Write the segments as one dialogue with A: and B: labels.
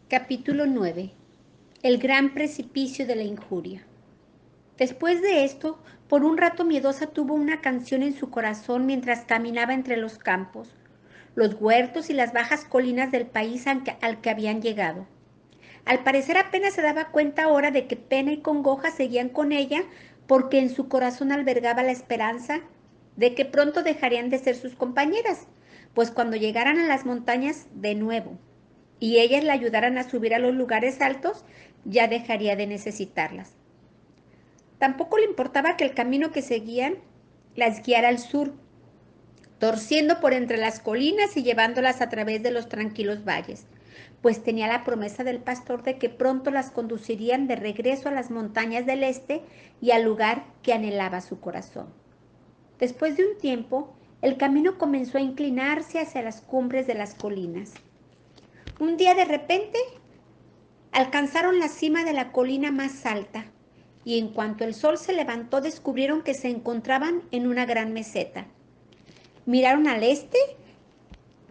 A: Capítulo 9. El gran precipicio de la injuria. Después de esto, por un rato Miedosa tuvo una canción en su corazón mientras caminaba entre los campos, los huertos y las bajas colinas del país al que habían llegado. Al parecer apenas se daba cuenta ahora de que pena y congoja seguían con ella porque en su corazón albergaba la esperanza de que pronto dejarían de ser sus compañeras, pues cuando llegaran a las montañas de nuevo y ellas le ayudaran a subir a los lugares altos, ya dejaría de necesitarlas. Tampoco le importaba que el camino que seguían las guiara al sur, torciendo por entre las colinas y llevándolas a través de los tranquilos valles, pues tenía la promesa del pastor de que pronto las conducirían de regreso a las montañas del este y al lugar que anhelaba su corazón. Después de un tiempo, el camino comenzó a inclinarse hacia las cumbres de las colinas. Un día de repente alcanzaron la cima de la colina más alta y en cuanto el sol se levantó descubrieron que se encontraban en una gran meseta. Miraron al este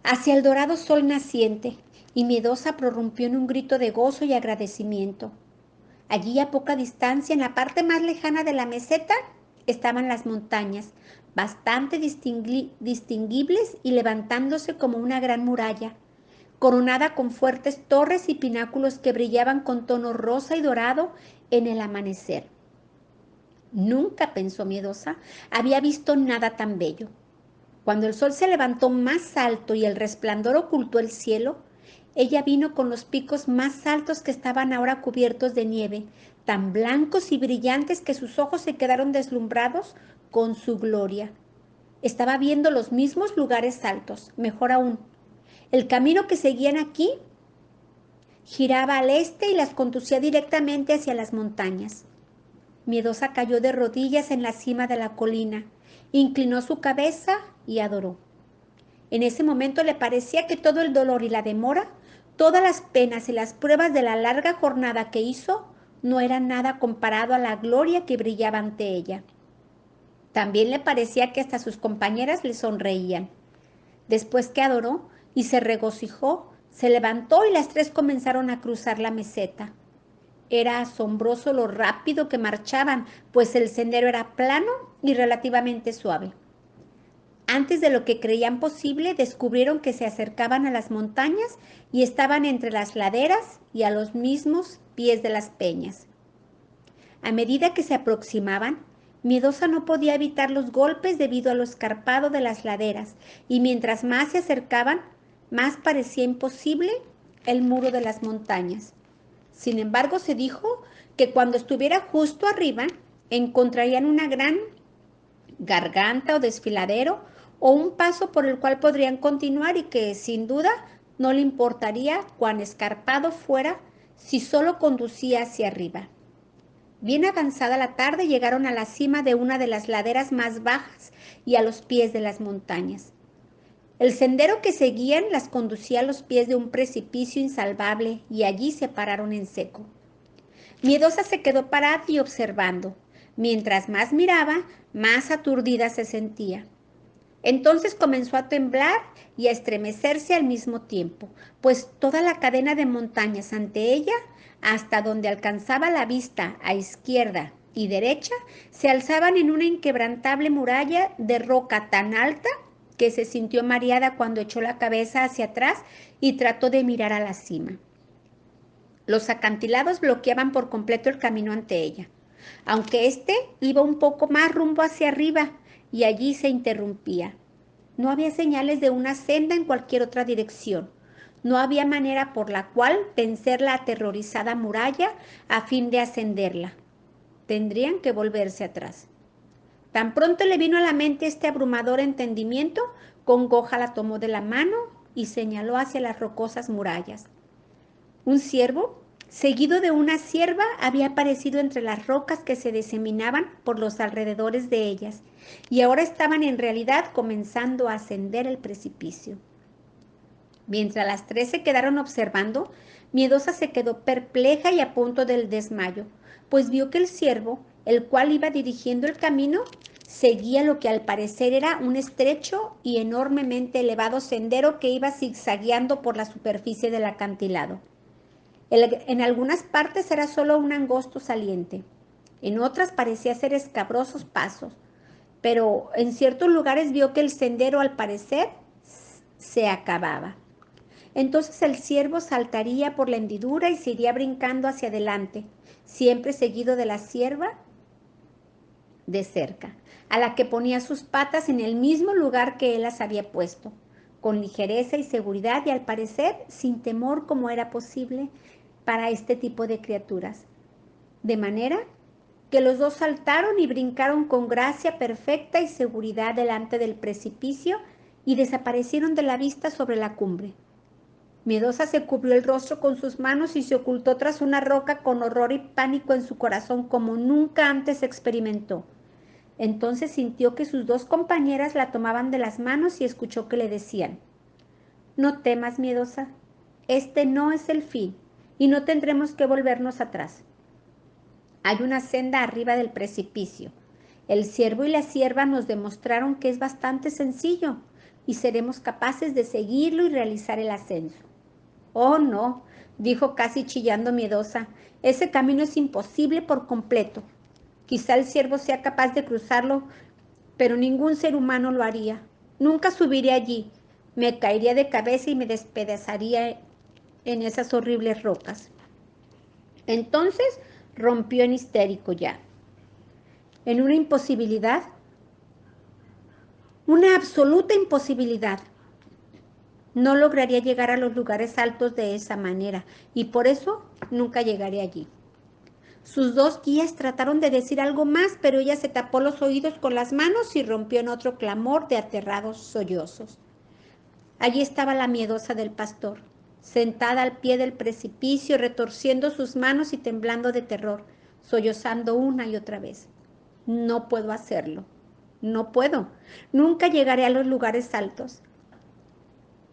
A: hacia el dorado sol naciente y Miedosa prorrumpió en un grito de gozo y agradecimiento. Allí a poca distancia, en la parte más lejana de la meseta, estaban las montañas, bastante distinguibles y levantándose como una gran muralla, coronada con fuertes torres y pináculos que brillaban con tono rosa y dorado en el amanecer. Nunca, pensó Miedosa, había visto nada tan bello. Cuando el sol se levantó más alto y el resplandor ocultó el cielo, ella vino con los picos más altos que estaban ahora cubiertos de nieve, tan blancos y brillantes que sus ojos se quedaron deslumbrados con su gloria. Estaba viendo los mismos lugares altos, mejor aún. El camino que seguían aquí giraba al este y las conducía directamente hacia las montañas. Miedosa cayó de rodillas en la cima de la colina, inclinó su cabeza y adoró. En ese momento le parecía que todo el dolor y la demora, todas las penas y las pruebas de la larga jornada que hizo, no eran nada comparado a la gloria que brillaba ante ella. También le parecía que hasta sus compañeras le sonreían. Después que adoró y se regocijó, se levantó y las tres comenzaron a cruzar la meseta. Era asombroso lo rápido que marchaban, pues el sendero era plano y relativamente suave. Antes de lo que creían posible, descubrieron que se acercaban a las montañas y estaban entre las laderas y a los mismos pies de las peñas. A medida que se aproximaban, Miedosa no podía evitar los golpes debido a lo escarpado de las laderas, y mientras más se acercaban, más parecía imposible el muro de las montañas. Sin embargo, se dijo que cuando estuviera justo arriba, encontrarían una gran garganta o desfiladero o un paso por el cual podrían continuar y que, sin duda, no le importaría cuán escarpado fuera si solo conducía hacia arriba. Bien avanzada la tarde llegaron a la cima de una de las laderas más bajas y a los pies de las montañas. El sendero que seguían las conducía a los pies de un precipicio insalvable y allí se pararon en seco. Miedosa se quedó parada y observando. Mientras más miraba, más aturdida se sentía. Entonces comenzó a temblar y a estremecerse al mismo tiempo, pues toda la cadena de montañas ante ella, hasta donde alcanzaba la vista a izquierda y derecha, se alzaban en una inquebrantable muralla de roca tan alta que se sintió mareada cuando echó la cabeza hacia atrás y trató de mirar a la cima. Los acantilados bloqueaban por completo el camino ante ella, aunque éste iba un poco más rumbo hacia arriba y allí se interrumpía. No había señales de una senda en cualquier otra dirección. No había manera por la cual vencer la aterrorizada muralla a fin de ascenderla. Tendrían que volverse atrás. Tan pronto le vino a la mente este abrumador entendimiento, congoja la tomó de la mano y señaló hacia las rocosas murallas. Un ciervo, seguido de una cierva, había aparecido entre las rocas que se diseminaban por los alrededores de ellas, y ahora estaban en realidad comenzando a ascender el precipicio. Mientras las tres se quedaron observando, Miedosa se quedó perpleja y a punto del desmayo, pues vio que el ciervo, el cual iba dirigiendo el camino, seguía lo que al parecer era un estrecho y enormemente elevado sendero que iba zigzagueando por la superficie del acantilado. En algunas partes era solo un angosto saliente, en otras parecía ser escabrosos pasos, pero en ciertos lugares vio que el sendero al parecer se acababa. Entonces el ciervo saltaría por la hendidura y se iría brincando hacia adelante, siempre seguido de la cierva de cerca, a la que ponía sus patas en el mismo lugar que él las había puesto, con ligereza y seguridad y al parecer sin temor como era posible para este tipo de criaturas. De manera que los dos saltaron y brincaron con gracia perfecta y seguridad delante del precipicio y desaparecieron de la vista sobre la cumbre. Miedosa se cubrió el rostro con sus manos y se ocultó tras una roca con horror y pánico en su corazón como nunca antes experimentó. Entonces sintió que sus dos compañeras la tomaban de las manos y escuchó que le decían: no temas, Miedosa, este no es el fin y no tendremos que volvernos atrás. Hay una senda arriba del precipicio. El ciervo y la cierva nos demostraron que es bastante sencillo y seremos capaces de seguirlo y realizar el ascenso. Oh, no, dijo casi chillando Miedosa, ese camino es imposible por completo. Quizá el ciervo sea capaz de cruzarlo, pero ningún ser humano lo haría. Nunca subiré allí. Me caería de cabeza y me despedazaría en esas horribles rocas. Entonces rompió en histérico ya, en una imposibilidad, una absoluta imposibilidad. No lograría llegar a los lugares altos de esa manera y por eso nunca llegaré allí. Sus dos guías trataron de decir algo más, pero ella se tapó los oídos con las manos y rompió en otro clamor de aterrados sollozos. Allí estaba la Miedosa del pastor, sentada al pie del precipicio, retorciendo sus manos y temblando de terror, sollozando una y otra vez. No puedo hacerlo. No puedo. Nunca llegaré a los lugares altos.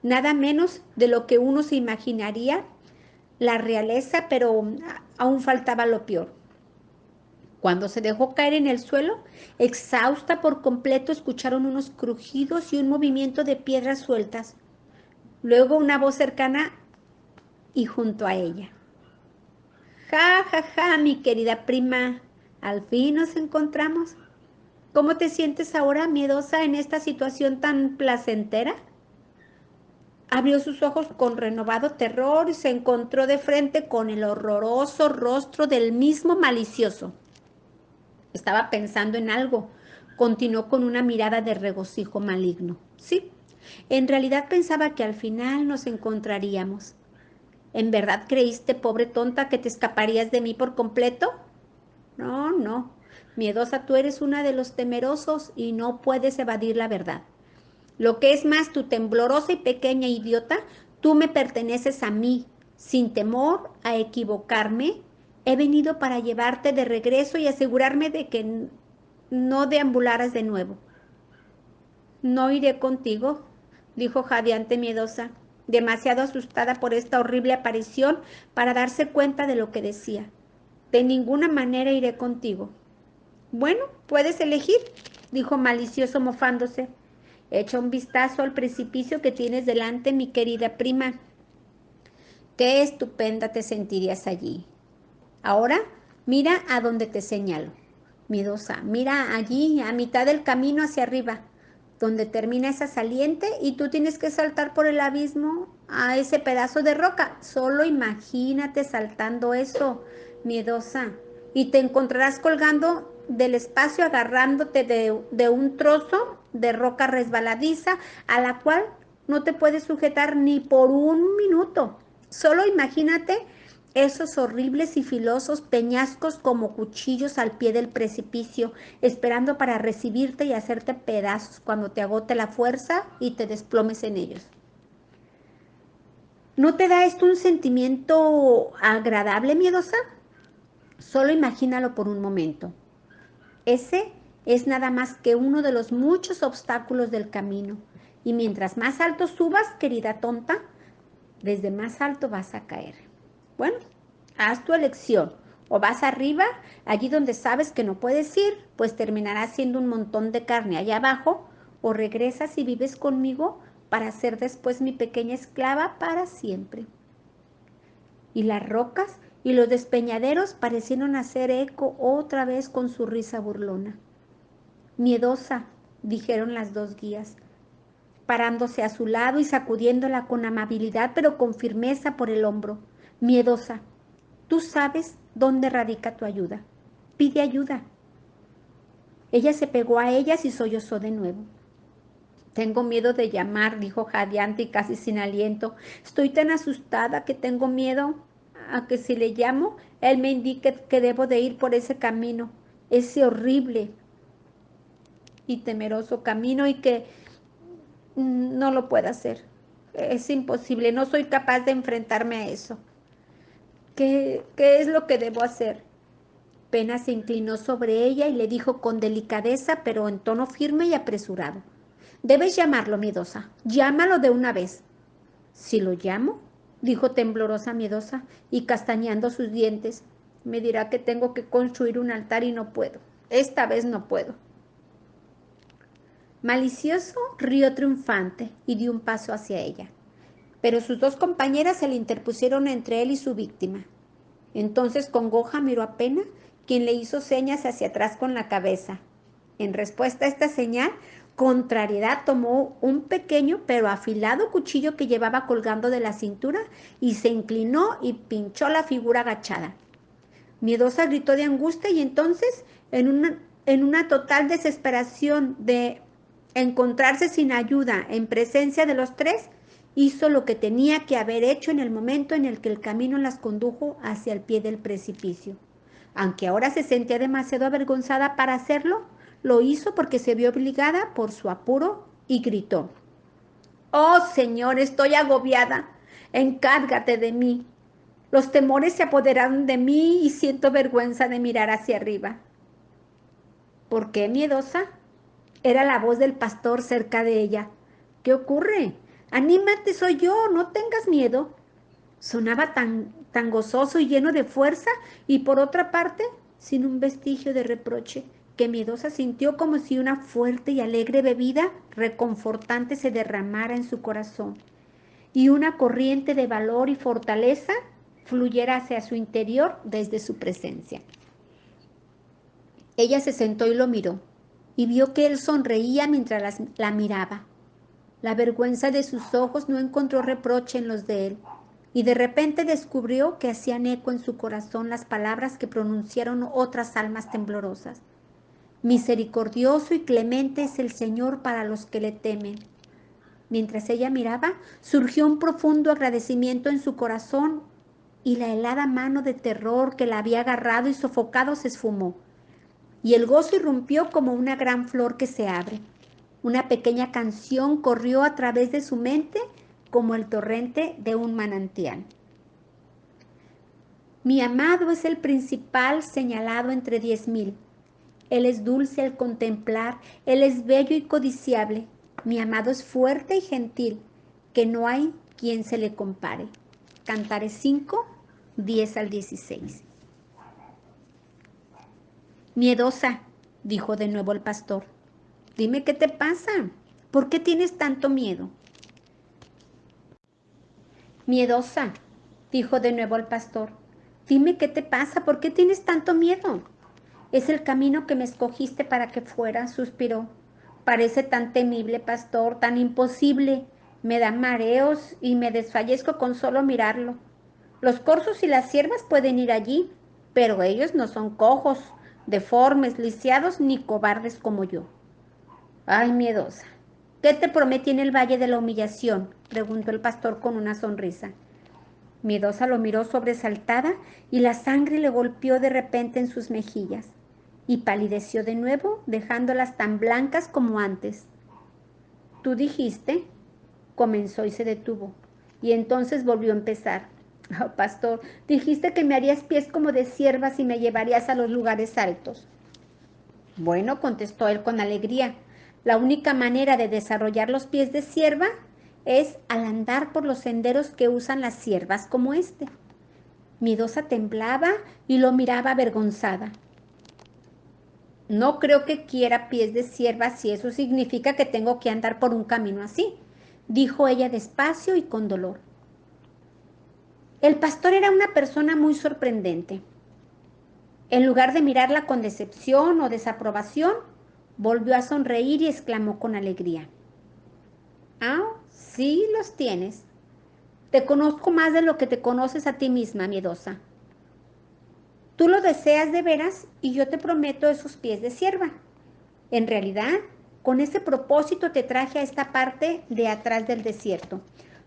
A: Nada menos de lo que uno se imaginaría la realeza, pero aún faltaba lo peor. Cuando se dejó caer en el suelo, exhausta por completo, escucharon unos crujidos y un movimiento de piedras sueltas. Luego una voz cercana y junto a ella. Ja, ja, ja, mi querida prima, al fin nos encontramos. ¿Cómo te sientes ahora, Miedosa, en esta situación tan placentera? Abrió sus ojos con renovado terror y se encontró de frente con el horroroso rostro del mismo malicioso. Estaba pensando en algo. Continuó con una mirada de regocijo maligno. Sí, en realidad pensaba que al final nos encontraríamos. ¿En verdad creíste, pobre tonta, que te escaparías de mí por completo? No, no. Miedosa, tú eres una de los temerosos y no puedes evadir la verdad. Lo que es más, tu temblorosa y pequeña idiota, tú me perteneces a mí. Sin temor a equivocarme, he venido para llevarte de regreso y asegurarme de que no deambularas de nuevo. No iré contigo, dijo jadeante Miedosa, demasiado asustada por esta horrible aparición para darse cuenta de lo que decía. De ninguna manera iré contigo. Bueno, puedes elegir, dijo malicioso mofándose. Echa un vistazo al precipicio que tienes delante, mi querida prima. Qué estupenda te sentirías allí. Ahora mira a donde te señalo. Miedosa, mira allí, a mitad del camino hacia arriba, donde termina esa saliente y tú tienes que saltar por el abismo a ese pedazo de roca. Solo imagínate saltando eso, Miedosa, y te encontrarás colgando del espacio agarrándote de un trozo de roca resbaladiza a la cual no te puedes sujetar ni por un minuto. Solo imagínate esos horribles y filosos peñascos como cuchillos al pie del precipicio, esperando para recibirte y hacerte pedazos cuando te agote la fuerza y te desplomes en ellos. ¿No te da esto un sentimiento agradable, Miedosa? Solo imagínalo por un momento. Ese es nada más que uno de los muchos obstáculos del camino. Y mientras más alto subas, querida tonta, desde más alto vas a caer. Bueno, haz tu elección. O vas arriba, allí donde sabes que no puedes ir, pues terminarás siendo un montón de carne allá abajo, o regresas y vives conmigo para ser después mi pequeña esclava para siempre. y las rocas y los despeñaderos parecieron hacer eco otra vez con su risa burlona. Miedosa, dijeron las dos guías, parándose a su lado y sacudiéndola con amabilidad pero con firmeza por el hombro. Miedosa, tú sabes dónde radica tu ayuda. Pide ayuda. Ella se pegó a ellas y sollozó de nuevo. Tengo miedo de llamar, dijo jadeante y casi sin aliento. Estoy tan asustada que tengo miedo a que si le llamo, él me indique que debo de ir por ese camino, ese horrible y temeroso camino y que no lo pueda hacer. Es imposible, no soy capaz de enfrentarme a eso. ¿Qué es lo que debo hacer? Pena se inclinó sobre ella y le dijo con delicadeza, pero en tono firme y apresurado. Debes llamarlo, miedosa. Llámalo de una vez. Si lo llamo, dijo temblorosa miedosa y castañando sus dientes, me dirá que tengo que construir un altar y no puedo. Esta vez no puedo. Malicioso rió triunfante y dio un paso hacia ella, pero sus dos compañeras se le interpusieron entre él y su víctima. Entonces Congoja miró a Pena, quien le hizo señas hacia atrás con la cabeza. En respuesta a esta señal, Contrariedad tomó un pequeño pero afilado cuchillo que llevaba colgando de la cintura y se inclinó y pinchó la figura agachada. Miedosa gritó de angustia y entonces, en una total desesperación de encontrarse sin ayuda en presencia de los tres, hizo lo que tenía que haber hecho en el momento en el que el camino las condujo hacia el pie del precipicio. Aunque ahora se sentía demasiado avergonzada para hacerlo, lo hizo porque se vio obligada por su apuro y gritó: «Oh, Señor, estoy agobiada. Encárgate de mí. Los temores se apoderaron de mí y siento vergüenza de mirar hacia arriba». ¿Por qué, miedosa? Era la voz del pastor cerca de ella. ¿Qué ocurre? Anímate, soy yo, no tengas miedo. Sonaba tan gozoso y lleno de fuerza y por otra parte, sin un vestigio de reproche, que miedosa sintió como si una fuerte y alegre bebida reconfortante se derramara en su corazón y una corriente de valor y fortaleza fluyera hacia su interior desde su presencia. Ella se sentó y lo miró, y vio que él sonreía mientras la miraba. La vergüenza de sus ojos no encontró reproche en los de él, y de repente descubrió que hacían eco en su corazón las palabras que pronunciaron otras almas temblorosas. Misericordioso y clemente es el Señor para los que le temen. Mientras ella miraba, surgió un profundo agradecimiento en su corazón y la helada mano de terror que la había agarrado y sofocado se esfumó, y el gozo irrumpió como una gran flor que se abre. Una pequeña canción corrió a través de su mente como el torrente de un manantial. Mi amado es el principal señalado entre 10,000. Él es dulce al contemplar, él es bello y codiciable. Mi amado es fuerte y gentil, que no hay quien se le compare. Cantares 5, 10 al 16. Miedosa, dijo de nuevo el pastor. Dime qué te pasa. ¿Por qué tienes tanto miedo? Miedosa, dijo de nuevo el pastor. Dime qué te pasa. ¿Por qué tienes tanto miedo? Es el camino que me escogiste para que fuera, suspiró. Parece tan temible, pastor, tan imposible. Me dan mareos y me desfallezco con solo mirarlo. Los corzos y las ciervas pueden ir allí, pero ellos no son cojos, deformes, lisiados ni cobardes como yo. Ay, miedosa. ¿Qué te prometí en el Valle de la Humillación?, preguntó el pastor con una sonrisa. Miedosa lo miró sobresaltada y la sangre le golpeó de repente en sus mejillas y palideció de nuevo, dejándolas tan blancas como antes. Tú dijiste, comenzó y se detuvo, y entonces volvió a empezar. Oh, pastor, dijiste que me harías pies como de ciervas y me llevarías a los lugares altos. Bueno, contestó él con alegría, la única manera de desarrollar los pies de cierva es al andar por los senderos que usan las ciervas como este. Miedosa temblaba y lo miraba avergonzada. No creo que quiera pies de cierva si eso significa que tengo que andar por un camino así, dijo ella despacio y con dolor. El pastor era una persona muy sorprendente. En lugar de mirarla con decepción o desaprobación, volvió a sonreír y exclamó con alegría: Ah, sí los tienes. Te conozco más de lo que te conoces a ti misma, miedosa. Tú lo deseas de veras y yo te prometo esos pies de sierva. En realidad, con ese propósito te traje a esta parte de atrás del desierto,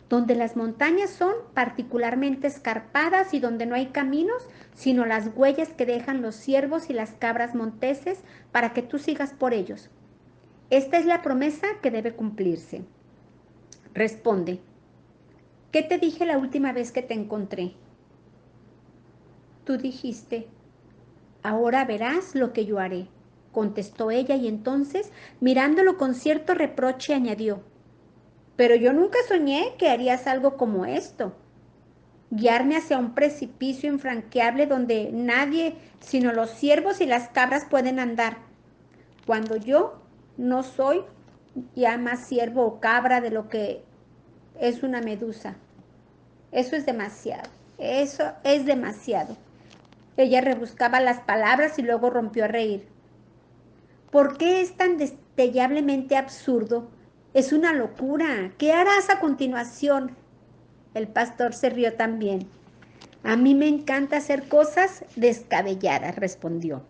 A: donde las montañas son particularmente escarpadas y donde no hay caminos, sino las huellas que dejan los ciervos y las cabras monteses para que tú sigas por ellos. Esta es la promesa que debe cumplirse. Responde: ¿qué te dije la última vez que te encontré? Tú dijiste: ahora verás lo que yo haré, contestó ella, y entonces, mirándolo con cierto reproche, añadió: pero yo nunca soñé que harías algo como esto, guiarme hacia un precipicio infranqueable donde nadie sino los ciervos y las cabras pueden andar, cuando yo no soy ya más ciervo o cabra de lo que es una medusa. Eso es demasiado, eso es demasiado. Ella rebuscaba las palabras y luego rompió a reír. ¿Por qué es tan destellablemente absurdo? Es una locura. ¿Qué harás a continuación? El pastor se rió también. A mí me encanta hacer cosas descabelladas, respondió.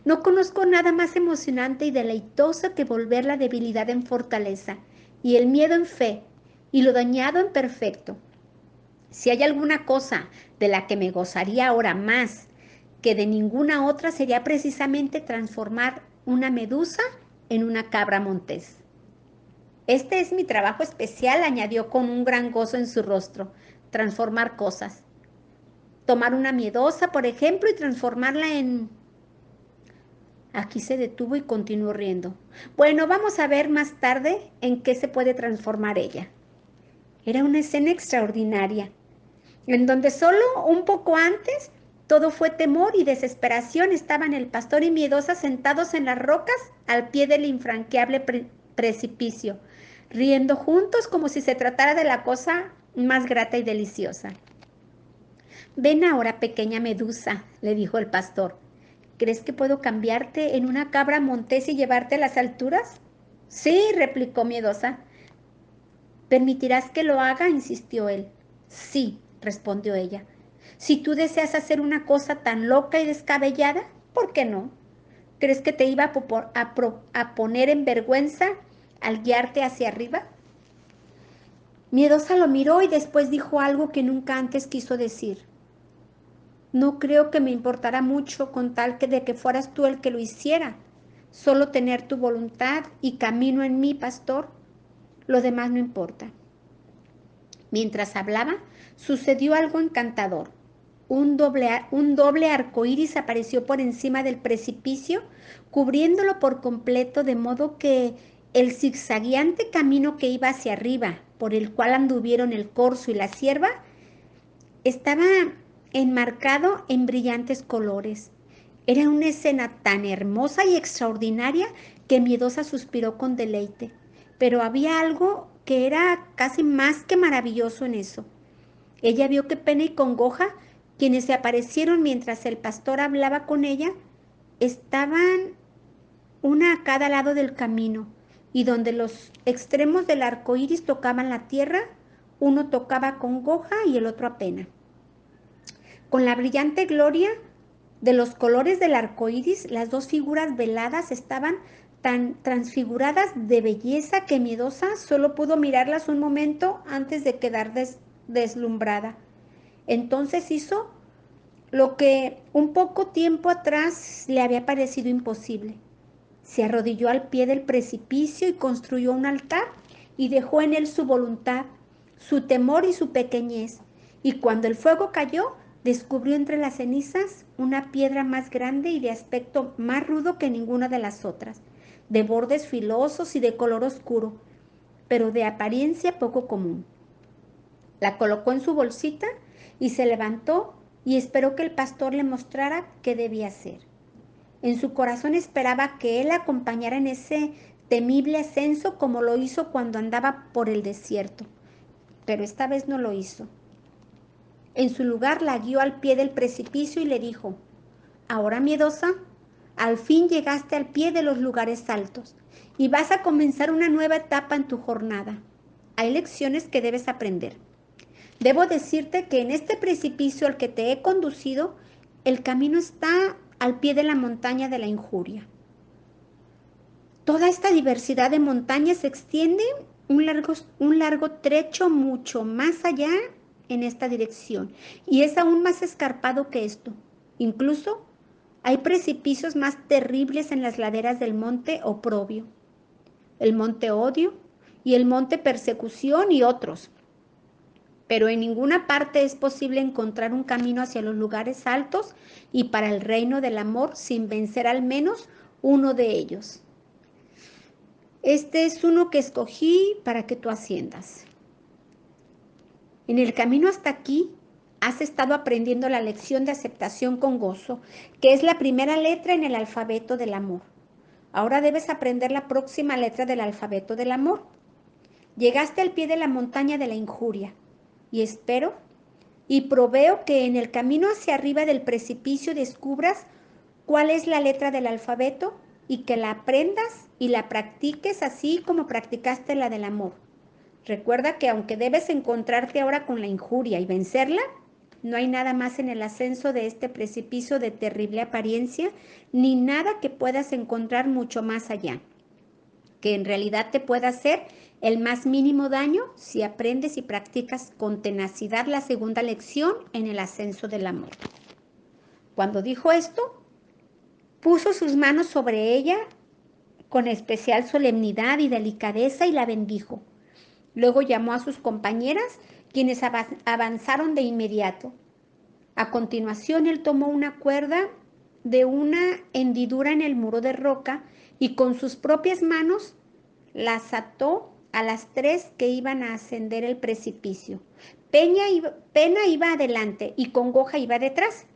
A: No conozco nada más emocionante y deleitoso que volver la debilidad en fortaleza y el miedo en fe y lo dañado en perfecto. Si hay alguna cosa de la que me gozaría ahora más que de ninguna otra, sería precisamente transformar una medusa en una cabra montés. Este es mi trabajo especial, añadió con un gran gozo en su rostro: transformar cosas. Tomar una miedosa, por ejemplo, y transformarla en... Aquí se detuvo y continuó riendo. Bueno, vamos a ver más tarde en qué se puede transformar ella. Era una escena extraordinaria, en donde solo un poco antes todo fue temor y desesperación. Estaban el pastor y miedosa sentados en las rocas al pie del infranqueable precipicio, riendo juntos como si se tratara de la cosa más grata y deliciosa. Ven ahora, pequeña medusa, le dijo el pastor. ¿Crees que puedo cambiarte en una cabra montés y llevarte a las alturas? Sí, replicó miedosa. ¿Permitirás que lo haga?, insistió él. Sí, respondió ella. Si tú deseas hacer una cosa tan loca y descabellada, ¿por qué no? ¿Crees que te iba a poner en vergüenza al guiarte hacia arriba? Miedosa lo miró y después dijo algo que nunca antes quiso decir. No creo que me importara mucho con tal que de que fueras tú el que lo hiciera. Solo tener tu voluntad y camino en mí, pastor. Lo demás no importa. Mientras hablaba, sucedió algo encantador. Un doble arco iris apareció por encima del precipicio, cubriéndolo por completo, de modo que el zigzagueante camino que iba hacia arriba, por el cual anduvieron el corzo y la cierva, estaba enmarcado en brillantes colores. Era una escena tan hermosa y extraordinaria que miedosa suspiró con deleite. Pero había algo que era casi más que maravilloso en eso. Ella vio que pena y congoja, quienes se aparecieron mientras el pastor hablaba con ella, estaban una a cada lado del camino, y donde los extremos del arco iris tocaban la tierra, uno tocaba congoja y el otro a pena. Con la brillante gloria de los colores del arco iris, las dos figuras veladas estaban tan transfiguradas de belleza que miedosa solo pudo mirarlas un momento antes de quedar deslumbrada. Entonces hizo lo que un poco tiempo atrás le había parecido imposible. Se arrodilló al pie del precipicio y construyó un altar y dejó en él su voluntad, su temor y su pequeñez. Y cuando el fuego cayó, descubrió entre las cenizas una piedra más grande y de aspecto más rudo que ninguna de las otras, de bordes filosos y de color oscuro, pero de apariencia poco común. La colocó en su bolsita y se levantó y esperó que el pastor le mostrara qué debía hacer. En su corazón esperaba que él la acompañara en ese temible ascenso como lo hizo cuando andaba por el desierto, pero esta vez no lo hizo. En su lugar la guió al pie del precipicio y le dijo: ahora, miedosa, al fin llegaste al pie de los lugares altos y vas a comenzar una nueva etapa en tu jornada. Hay lecciones que debes aprender. Debo decirte que en este precipicio al que te he conducido, el camino está al pie de la montaña de la injuria. Toda esta diversidad de montañas se extiende un largo trecho mucho más allá en esta dirección y es aún más escarpado que esto. Incluso hay precipicios más terribles en las laderas del monte Oprobio, el monte Odio y el monte Persecución y otros. Pero en ninguna parte es posible encontrar un camino hacia los lugares altos y para el reino del amor sin vencer al menos uno de ellos. Este es uno que escogí para que tú asciendas. En el camino hasta aquí has estado aprendiendo la lección de aceptación con gozo, que es la primera letra en el alfabeto del amor. Ahora debes aprender la próxima letra del alfabeto del amor. Llegaste al pie de la montaña de la injuria y espero y proveo que en el camino hacia arriba del precipicio descubras cuál es la letra del alfabeto y que la aprendas y la practiques así como practicaste la del amor. Recuerda que aunque debes encontrarte ahora con la injuria y vencerla, no hay nada más en el ascenso de este precipicio de terrible apariencia, ni nada que puedas encontrar mucho más allá, que en realidad te pueda hacer el más mínimo daño si aprendes y practicas con tenacidad la segunda lección en el ascenso del amor. Cuando dijo esto, puso sus manos sobre ella con especial solemnidad y delicadeza y la bendijo. Luego llamó a sus compañeras, quienes avanzaron de inmediato. A continuación, él tomó una cuerda de una hendidura en el muro de roca y con sus propias manos las ató a las tres que iban a ascender el precipicio. Pena iba adelante y Congoja iba detrás,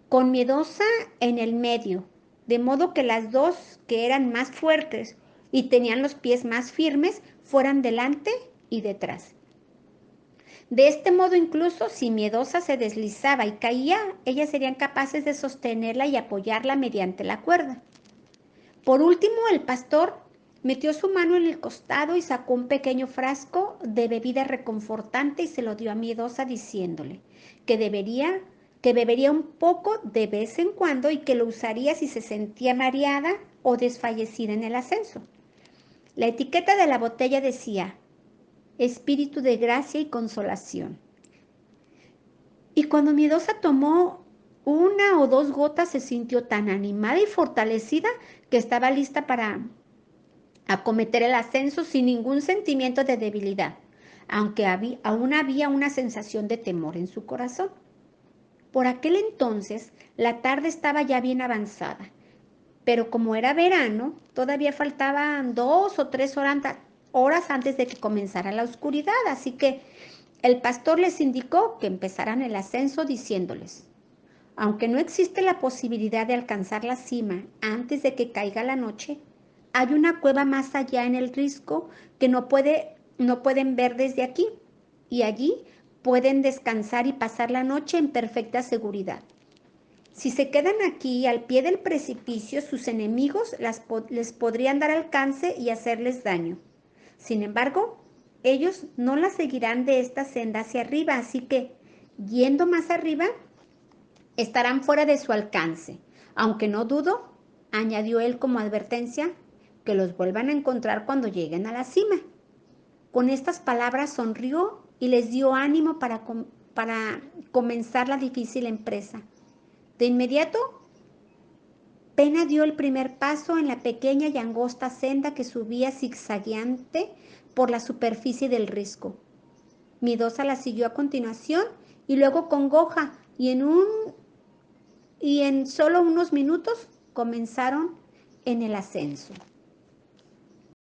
A: con Miedosa en el medio, de modo que las dos que eran más fuertes y tenían los pies más firmes fueran delante y detrás. De este modo, incluso si Miedosa se deslizaba y caía, ellas serían capaces de sostenerla y apoyarla mediante la cuerda. Por último, el pastor metió su mano en el costado y sacó un pequeño frasco de bebida reconfortante y se lo dio a Miedosa diciéndole que bebería un poco de vez en cuando y que lo usaría si se sentía mareada o desfallecida en el ascenso. La etiqueta de la botella decía: espíritu de gracia y consolación. Y cuando Miedosa tomó una o dos gotas, se sintió tan animada y fortalecida que estaba lista para acometer el ascenso sin ningún sentimiento de debilidad, aunque aún había una sensación de temor en su corazón. Por aquel entonces, la tarde estaba ya bien avanzada, pero como era verano, todavía faltaban 2 o 3 horas antes de que comenzara la oscuridad, así que el pastor les indicó que empezaran el ascenso diciéndoles: aunque no existe la posibilidad de alcanzar la cima antes de que caiga la noche, hay una cueva más allá en el risco que no pueden ver desde aquí, y allí pueden descansar y pasar la noche en perfecta seguridad. Si se quedan aquí al pie del precipicio, sus enemigos les podrían dar alcance y hacerles daño. Sin embargo, ellos no la seguirán de esta senda hacia arriba, así que, yendo más arriba, estarán fuera de su alcance, aunque no dudo, añadió él como advertencia, que los vuelvan a encontrar cuando lleguen a la cima. Con estas palabras sonrió y les dio ánimo para comenzar la difícil empresa. De inmediato, Pena dio el primer paso en la pequeña y angosta senda que subía zigzagueante por la superficie del risco. Miedosa la siguió a continuación y luego Congoja, y en solo unos minutos comenzaron en el ascenso.